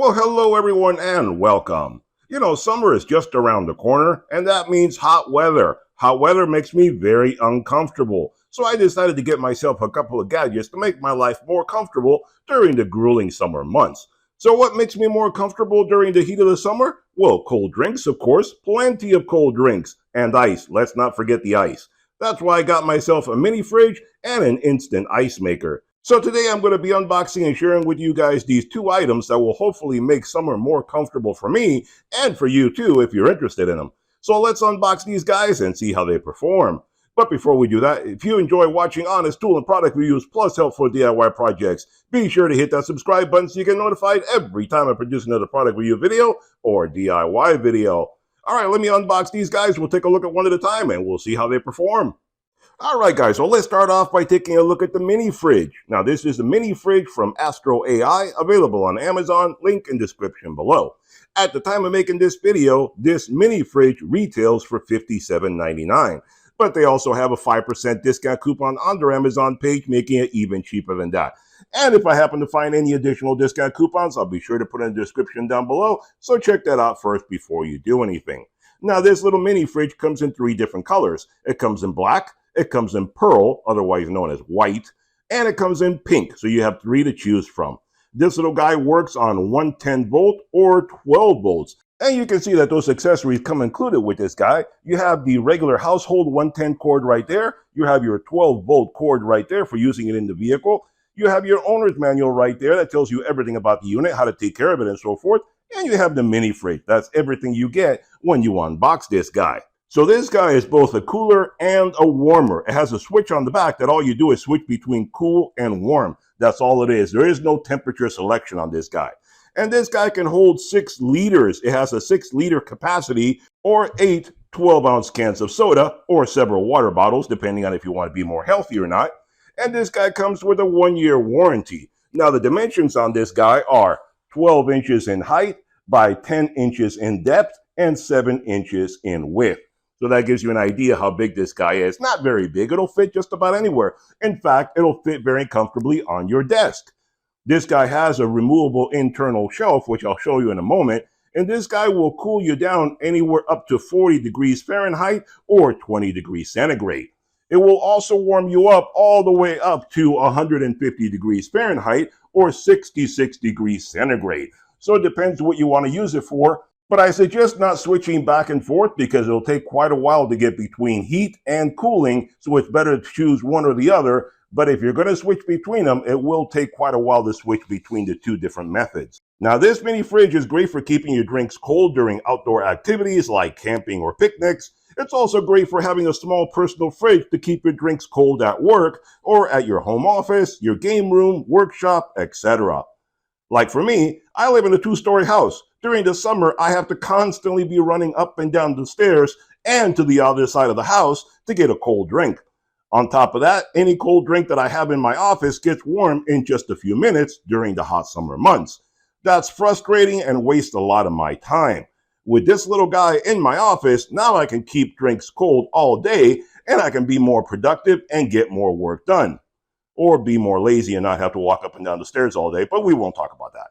Well, hello everyone and welcome. Summer is just around the corner, and that means hot weather. Hot weather makes me very uncomfortable. So I decided to get myself a couple of gadgets to make my life more comfortable during the grueling summer months. So what makes me more comfortable during the heat of the summer? Well, cold drinks, of course, plenty of cold drinks, and ice. Let's not forget the ice. That's why I got myself a mini fridge and an instant ice maker. So today I'm going to be unboxing and sharing with you guys these two items that will hopefully make summer more comfortable for me and for you too if you're interested in them. So let's unbox these guys and see how they perform. But before we do that, if you enjoy watching honest tool and product reviews plus helpful DIY projects, be sure to hit that subscribe button so you get notified every time I produce another product review video or DIY video. Alright, let me unbox these guys. We'll take a look at one at a time and we'll see how they perform. Alright guys, so let's start off by taking a look at the Minifridge. Now this is the Minifridge from AstroAI, available on Amazon, link in description below. At the time of making this video, this Minifridge retails for $57.99. But they also have a 5% discount coupon on their Amazon page, making it even cheaper than that. And if I happen to find any additional discount coupons, I'll be sure to put in the description down below, so check that out first before you do anything. Now this little Minifridge comes in 3 different colors. It comes in black, it comes in pearl, otherwise known as white, and it comes in pink, so you have 3 to choose from. This little guy works on 110 volt or 12 volts, and you can see that those accessories come included with this guy. You have the regular household 110 cord right there, you have your 12 volt cord right there for using it in the vehicle, you have your owner's manual right there that tells you everything about the unit, how to take care of it and so forth, and you have the mini fridge. That's everything you get when you unbox this guy. So this guy is both a cooler and a warmer. It has a switch on the back that all you do is switch between cool and warm. That's all it is. There is no temperature selection on this guy. And this guy can hold 6 liters. It has a 6-liter capacity or 8 12-ounce cans of soda or several water bottles, depending on if you want to be more healthy or not. And this guy comes with a 1-year warranty. Now the dimensions on this guy are 12 inches in height by 10 inches in depth and 7 inches in width. So that gives you an idea how big this guy is. Not very big. It'll fit just about anywhere. In fact, it'll fit very comfortably on your desk. This guy has a removable internal shelf, which I'll show you in a moment. And this guy will cool you down anywhere up to 40 degrees Fahrenheit or 20 degrees centigrade. It will also warm you up all the way up to 150 degrees Fahrenheit or 66 degrees centigrade. So it depends what you want to use it for. But I suggest not switching back and forth because it'll take quite a while to get between heat and cooling, so it's better to choose one or the other. But if you're going to switch between them, it will take quite a while to switch between the 2 different methods. Now this mini fridge is great for keeping your drinks cold during outdoor activities like camping or picnics. It's also great for having a small personal fridge to keep your drinks cold at work or at your home office, your game room, workshop, etc. Like for me, I live in a 2-story house. During the summer, I have to constantly be running up and down the stairs and to the other side of the house to get a cold drink. On top of that, any cold drink that I have in my office gets warm in just a few minutes during the hot summer months. That's frustrating and wastes a lot of my time. With this little guy in my office, now I can keep drinks cold all day and I can be more productive and get more work done. Or be more lazy and not have to walk up and down the stairs all day, but we won't talk about that.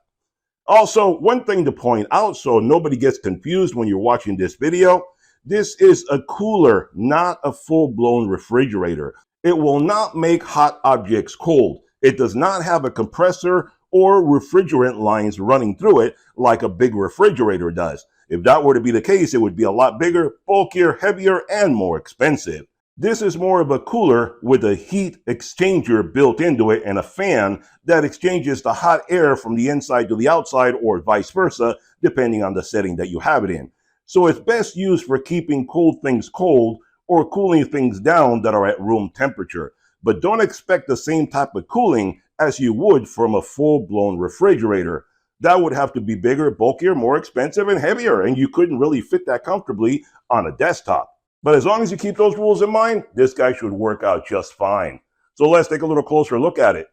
Also, one thing to point out so nobody gets confused when you're watching this video, this is a cooler, not a full-blown refrigerator. It will not make hot objects cold. It does not have a compressor or refrigerant lines running through it like a big refrigerator does. If that were to be the case, it would be a lot bigger, bulkier, heavier, and more expensive. This is more of a cooler with a heat exchanger built into it and a fan that exchanges the hot air from the inside to the outside or vice versa, depending on the setting that you have it in. So it's best used for keeping cold things cold or cooling things down that are at room temperature. But don't expect the same type of cooling as you would from a full-blown refrigerator. That would have to be bigger, bulkier, more expensive, and heavier, and you couldn't really fit that comfortably on a desktop. But as long as you keep those rules in mind, this guy should work out just fine. So let's take a little closer look at it.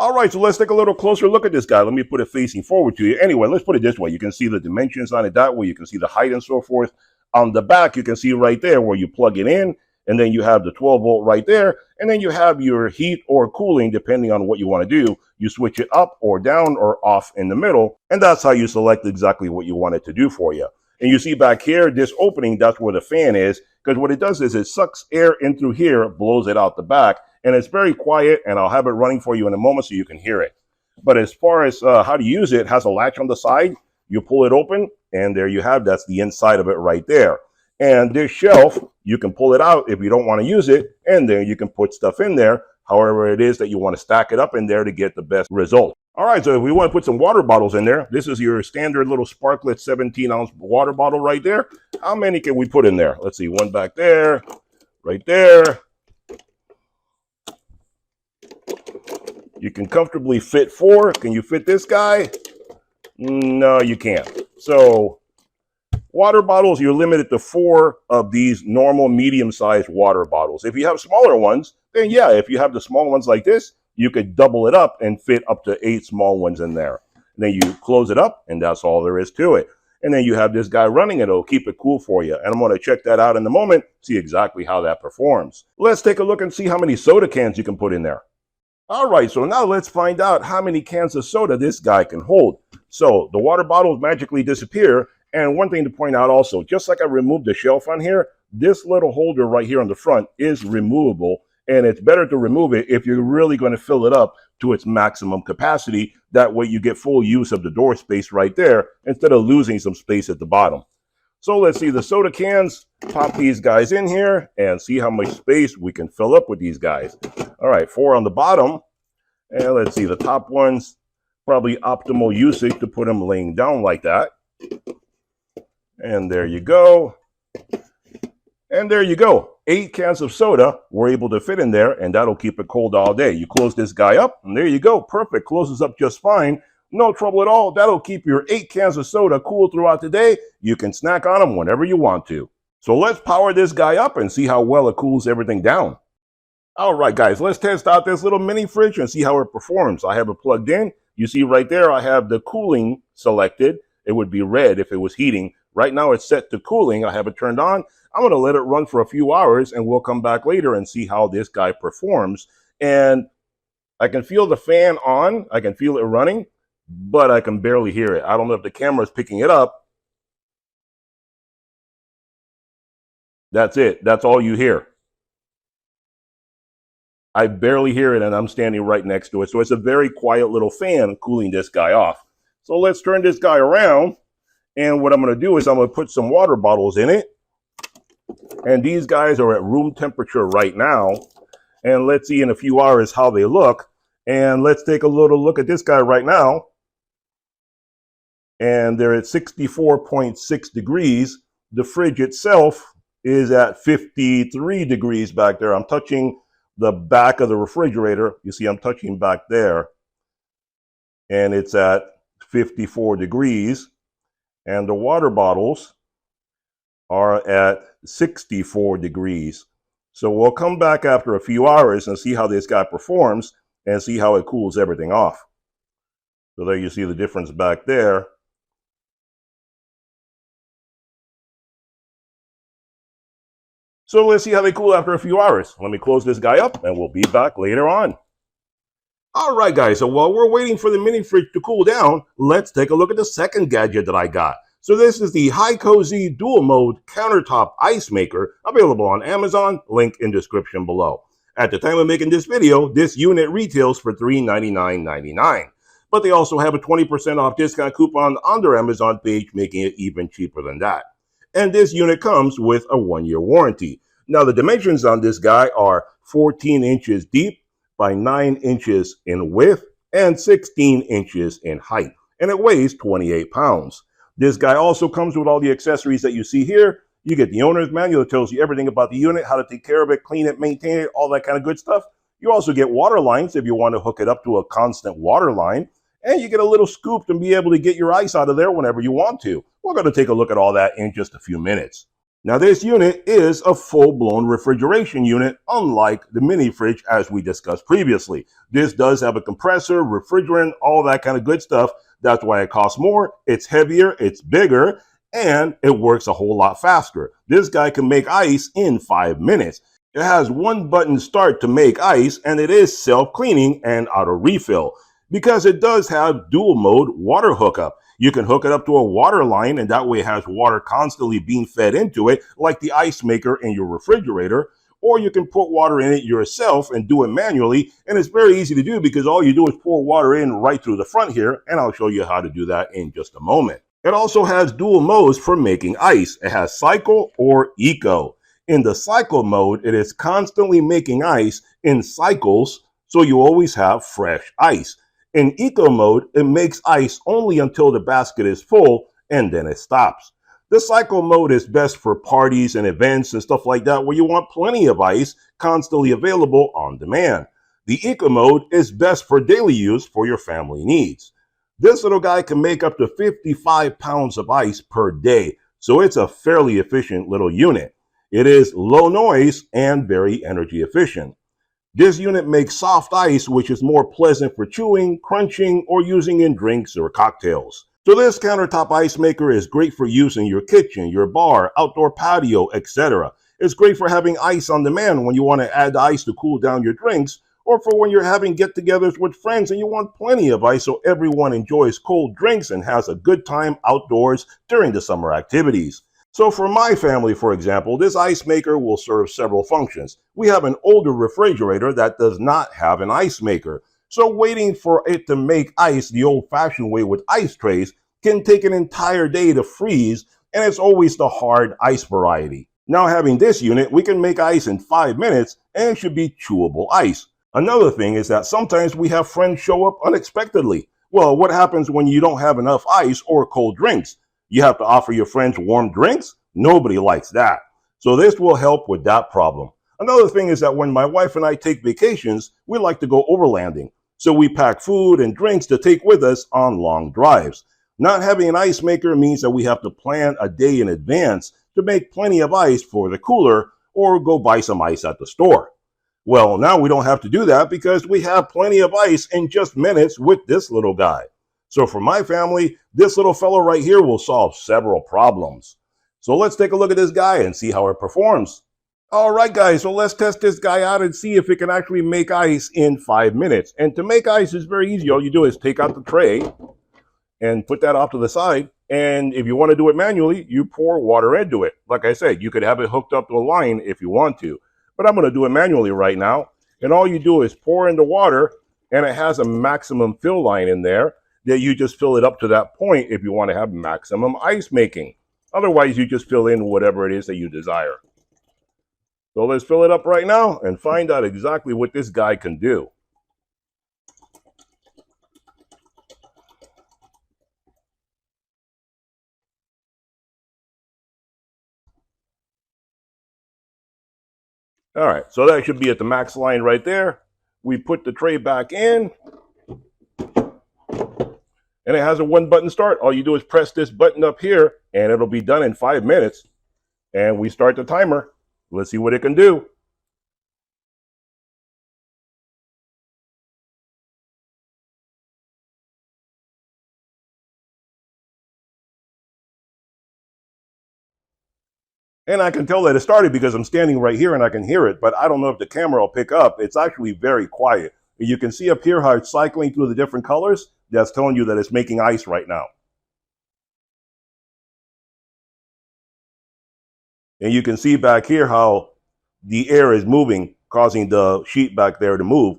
All right, so let's take a little closer look at this guy. Let me put it facing forward to you. Anyway, let's put it this way. You can see the dimensions on it that way. You can see the height and so forth. On the back, you can see right there where you plug it in. and then you have the 12-volt right there, and then you have your heat or cooling depending on what you want to do. You switch it up or down or off in the middle, and that's how you select exactly what you want it to do for you. And you see back here, this opening, that's where the fan is, because what it does is it sucks air in through here, blows it out the back, and it's very quiet, and I'll have it running for you in a moment so you can hear it. But as far as how to use it, it has a latch on the side. You pull it open, and there you have, that's the inside of it right there. And this shelf, you can pull it out if you don't want to use it, and then you can put stuff in there, however it is that you want to stack it up in there to get the best result. All right, so if we want to put some water bottles in there, this is your standard little Sparklet 17-ounce water bottle right there. How many can we put in there? Let's see, one back there, right there. You can comfortably fit 4. Can you fit this guy? No, you can't. So water bottles, you're limited to 4 of these normal medium-sized water bottles. If you have smaller ones, then yeah, if you have the small ones like this, you could double it up and fit up to 8 small ones in there. And then you close it up, and that's all there is to it. And then you have this guy running it. It'll keep it cool for you. And I'm going to check that out in a moment, see exactly how that performs. Let's take a look and see how many soda cans you can put in there. All right, so now let's find out how many cans of soda this guy can hold. So the water bottles magically disappear. And one thing to point out also, just like I removed the shelf on here, this little holder right here on the front is removable. And it's better to remove it if you're really going to fill it up to its maximum capacity. That way you get full use of the door space right there instead of losing some space at the bottom. So let's see the soda cans, pop these guys in here and see how much space we can fill up with these guys. All right, 4 on the bottom. And let's see the top ones, probably optimal usage to put them laying down like that. And there you go. And there you go. 8 cans of soda were able to fit in there, and that'll keep it cold all day. You close this guy up, and there you go. Perfect. Closes up just fine. No trouble at all. That'll keep your 8 cans of soda cool throughout the day. You can snack on them whenever you want to. So let's power this guy up and see how well it cools everything down. All right, guys, let's test out this little mini fridge and see how it performs. I have it plugged in. You see right there, I have the cooling selected. It would be red if it was heating. Right now it's set to cooling. I have it turned on. I'm going to let it run for a few hours, and we'll come back later and see how this guy performs. And I can feel the fan on. I can feel it running, but I can barely hear it. I don't know if the camera is picking it up. That's it. That's all you hear. I barely hear it, and I'm standing right next to it. So it's a very quiet little fan cooling this guy off. So let's turn this guy around. And what I'm going to do is I'm going to put some water bottles in it. And these guys are at room temperature right now. And let's see in a few hours how they look. And let's take a little look at this guy right now. And they're at 64.6 degrees. The fridge itself is at 53 degrees back there. I'm touching the back of the refrigerator. You see I'm touching back there. And it's at 54 degrees. And the water bottles are at 64 degrees. So we'll come back after a few hours and see how this guy performs and see how it cools everything off. So there you see the difference back there. So let's see how they cool after a few hours. Let me close this guy up and we'll be back later on. All right, guys, so while we're waiting for the mini fridge to cool down, let's take a look at the second gadget that I got. So this is the HiCozy dual mode countertop ice maker, available on Amazon, link in description below. At the time of making this video, this unit retails for $399.99. But they also have a 20% off discount coupon on their Amazon page, making it even cheaper than that. And this unit comes with a 1-year warranty. Now the dimensions on this guy are 14 inches deep by 9 inches in width and 16 inches in height. And it weighs 28 pounds. This guy also comes with all the accessories that you see here. You get the owner's manual that tells you everything about the unit, how to take care of it, clean it, maintain it, all that kind of good stuff. You also get water lines if you want to hook it up to a constant water line. And you get a little scoop to be able to get your ice out of there whenever you want to. We're going to take a look at all that in just a few minutes. Now this unit is a full-blown refrigeration unit, unlike the mini fridge as we discussed previously. This does have a compressor, refrigerant, all that kind of good stuff. That's why it costs more, it's heavier, it's bigger, and it works a whole lot faster. This guy can make ice in 5 minutes. It has one button start to make ice, and it is self-cleaning and auto refill because it does have dual mode water hookup. You can hook it up to a water line, and that way it has water constantly being fed into it, like the ice maker in your refrigerator. Or you can put water in it yourself and do it manually. And it's very easy to do because all you do is pour water in right through the front here. And I'll show you how to do that in just a moment. It also has dual modes for making ice. It has cycle or eco. In the cycle mode, it is constantly making ice in cycles, so you always have fresh ice. In eco mode, it makes ice only until the basket is full, and then it stops. The cycle mode is best for parties and events and stuff like that where you want plenty of ice constantly available on demand. The eco mode is best for daily use for your family needs. This little guy can make up to 55 pounds of ice per day, so it's a fairly efficient little unit. It is low noise and very energy efficient. This unit makes soft ice, which is more pleasant for chewing, crunching, or using in drinks or cocktails. So this countertop ice maker is great for use in your kitchen, your bar, outdoor patio, etc. It's great for having ice on demand when you want to add ice to cool down your drinks, or for when you're having get-togethers with friends and you want plenty of ice so everyone enjoys cold drinks and has a good time outdoors during the summer activities. So for my family, for example, this ice maker will serve several functions. We have an older refrigerator that does not have an ice maker. So waiting for it to make ice the old-fashioned way with ice trays can take an entire day to freeze, and it's always the hard ice variety. Now having this unit, we can make ice in 5 minutes, and it should be chewable ice. Another thing is that sometimes we have friends show up unexpectedly. Well, what happens when you don't have enough ice or cold drinks? You have to offer your friends warm drinks? Nobody likes that. So this will help with that problem. Another thing is that when my wife and I take vacations, we like to go overlanding. So we pack food and drinks to take with us on long drives. Not having an ice maker means that we have to plan a day in advance to make plenty of ice for the cooler or go buy some ice at the store. Well, now we don't have to do that because we have plenty of ice in just minutes with this little guy. So for my family, this little fellow right here will solve several problems. So let's take a look at this guy and see how it performs. All right, guys, so let's test this guy out and see if it can actually make ice in 5 minutes. And to make ice is very easy. All you do is take out the tray and put that off to the side. And if you want to do it manually, you pour water into it. Like I said, you could have it hooked up to a line if you want to. But I'm going to do it manually right now. And all you do is pour in the water, and it has a maximum fill line in there that you just fill it up to that point if you want to have maximum ice making. Otherwise, you just fill in whatever it is that you desire. So let's fill it up right now and find out exactly what this guy can do. All right, so that should be at the max line right there. We put the tray back in, and it has a one button start. All you do is press this button up here, and it'll be done in 5 minutes. And we start the timer. Let's see what it can do. And I can tell that it started because I'm standing right here and I can hear it, but I don't know if the camera will pick up. It's actually very quiet. You can see up here how it's cycling through the different colors. That's telling you that it's making ice right now. And you can see back here how the air is moving, causing the sheet back there to move.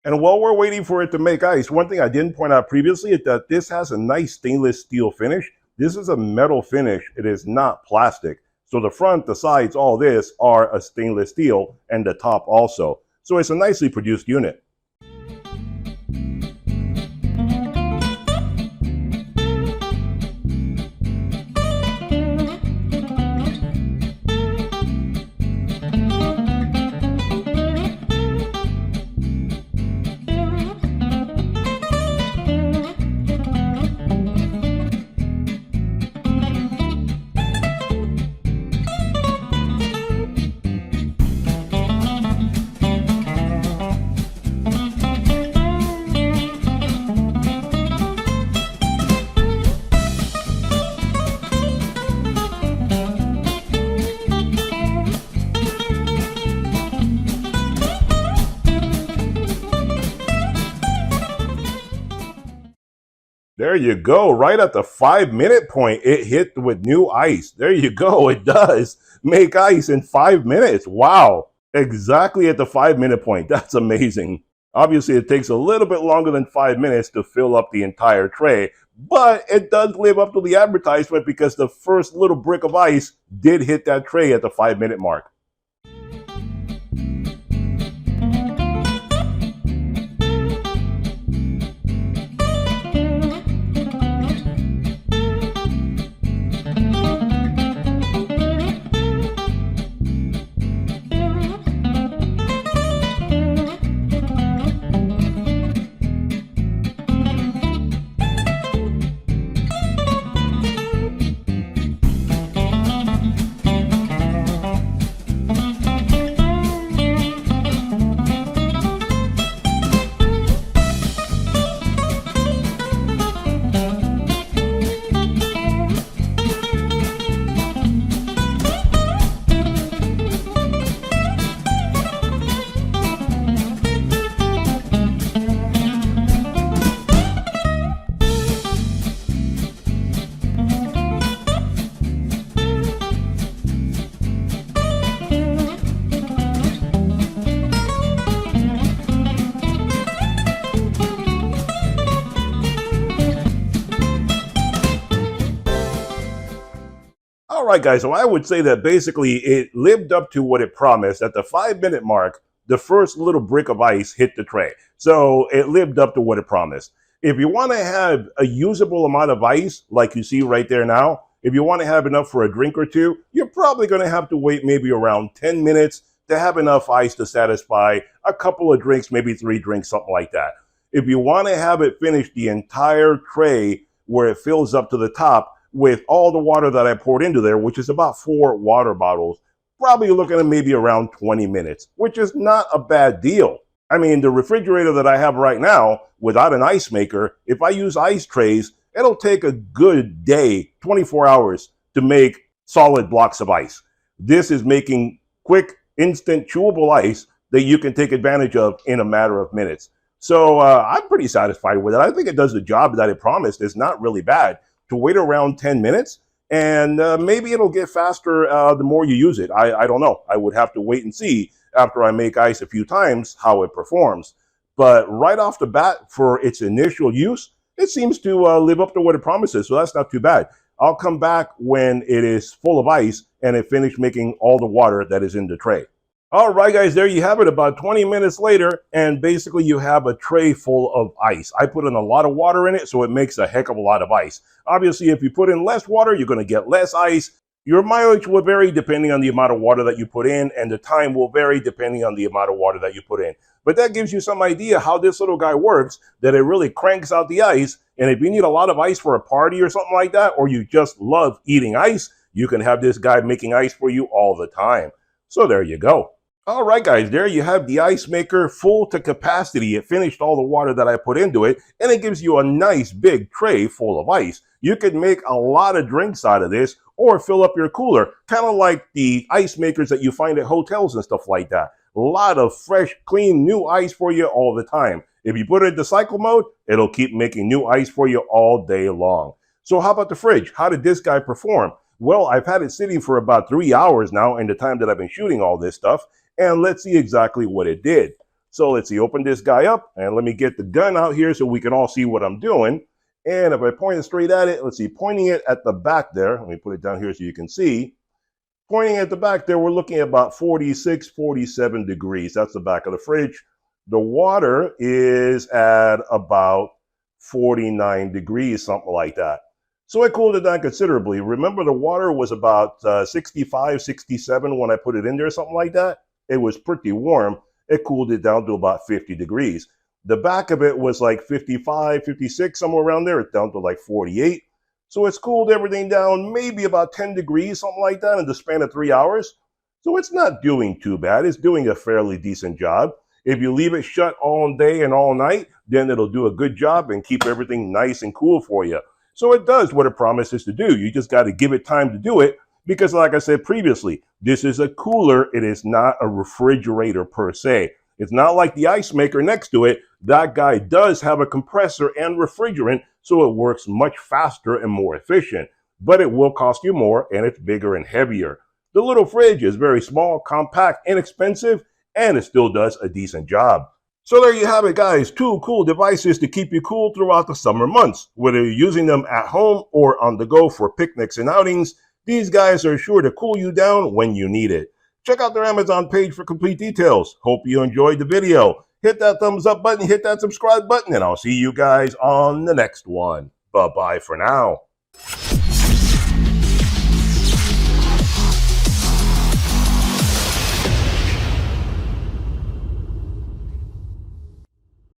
And while we're waiting for it to make ice, one thing I didn't point out previously is that this has a nice stainless steel finish. This is a metal finish. It is not plastic. So the front, the sides, all this are a stainless steel, and the top also. So it's a nicely produced unit. There you go. Right at the 5 minute point, it hit with new ice. There you go. It does make ice in 5 minutes. Wow. Exactly at the 5 minute point. That's amazing. Obviously, it takes a little bit longer than 5 minutes to fill up the entire tray, but it does live up to the advertisement because the first little brick of ice did hit that tray at the 5 minute mark. All right, guys, so I would say that basically it lived up to what it promised. At the 5 minute mark, the first little brick of ice hit the tray. So it lived up to what it promised. If you want to have a usable amount of ice, like you see right there now, if you want to have enough for a drink or two, you're probably going to have to wait maybe around 10 minutes to have enough ice to satisfy a couple of drinks, maybe 3 drinks, something like that. If you want to have it finish the entire tray where it fills up to the top, with all the water that I poured into there, which is about 4 water bottles, probably looking at maybe around 20 minutes, which is not a bad deal. I mean, the refrigerator that I have right now, without an ice maker, if I use ice trays, it'll take a good day, 24 hours, to make solid blocks of ice. This is making quick, instant, chewable ice that you can take advantage of in a matter of minutes. So I'm pretty satisfied with it. I think it does the job that it promised. It's not really bad to wait around 10 minutes, and maybe it'll get faster the more you use it. I don't know. I would have to wait and see after I make ice a few times how it performs. But right off the bat, for its initial use, it seems to live up to what it promises, so that's not too bad. I'll come back when it is full of ice and it finished making all the water that is in the tray. All right, guys, there you have it. About 20 minutes later, and basically you have a tray full of ice. I put in a lot of water in it, so it makes a heck of a lot of ice. Obviously, if you put in less water, you're going to get less ice. Your mileage will vary depending on the amount of water that you put in, and the time will vary depending on the amount of water that you put in. But that gives you some idea how this little guy works, that it really cranks out the ice. And if you need a lot of ice for a party or something like that, or you just love eating ice, you can have this guy making ice for you all the time. So there you go. All right, guys, there you have the ice maker full to capacity. It finished all the water that I put into it, and it gives you a nice big tray full of ice. You could make a lot of drinks out of this or fill up your cooler, kind of like the ice makers that you find at hotels and stuff like that. A lot of fresh, clean, new ice for you all the time. If you put it into cycle mode, it'll keep making new ice for you all day long. So how about the fridge? How did this guy perform? Well, I've had it sitting for about 3 hours now in the time that I've been shooting all this stuff. And let's see exactly what it did. So let's see, open this guy up, and let me get the gun out here so we can all see what I'm doing. And if I point it straight at it, let's see, pointing it at the back there, let me put it down here so you can see. Pointing at the back there, we're looking at about 46, 47 degrees. That's the back of the fridge. The water is at about 49 degrees, something like that. So it cooled it down considerably. Remember, the water was about 65, 67 when I put it in there, something like that. It was pretty warm. It cooled it down to about 50 degrees. The back of it was like 55, 56, somewhere around there. It's down to like 48. So it's cooled everything down maybe about 10 degrees, something like that, in the span of 3 hours. So it's not doing too bad. It's doing a fairly decent job. If you leave it shut all day and all night, then it'll do a good job and keep everything nice and cool for you. So it does what it promises to do. You just got to give it time to do it. Because like I said previously, this is a cooler. It is not a refrigerator per se. It's not like the ice maker next to it. That guy does have a compressor and refrigerant so it works much faster and more efficient, but it will cost you more and it's bigger and heavier. The little fridge is very small, compact, inexpensive, and it still does a decent job. So there you have it, guys. 2 cool devices to keep you cool throughout the summer months. Whether you're using them at home or on the go for picnics and outings, these guys are sure to cool you down when you need it. Check out their Amazon page for complete details. Hope you enjoyed the video. Hit that thumbs up button, hit that subscribe button, and I'll see you guys on the next one. Bye-bye for now.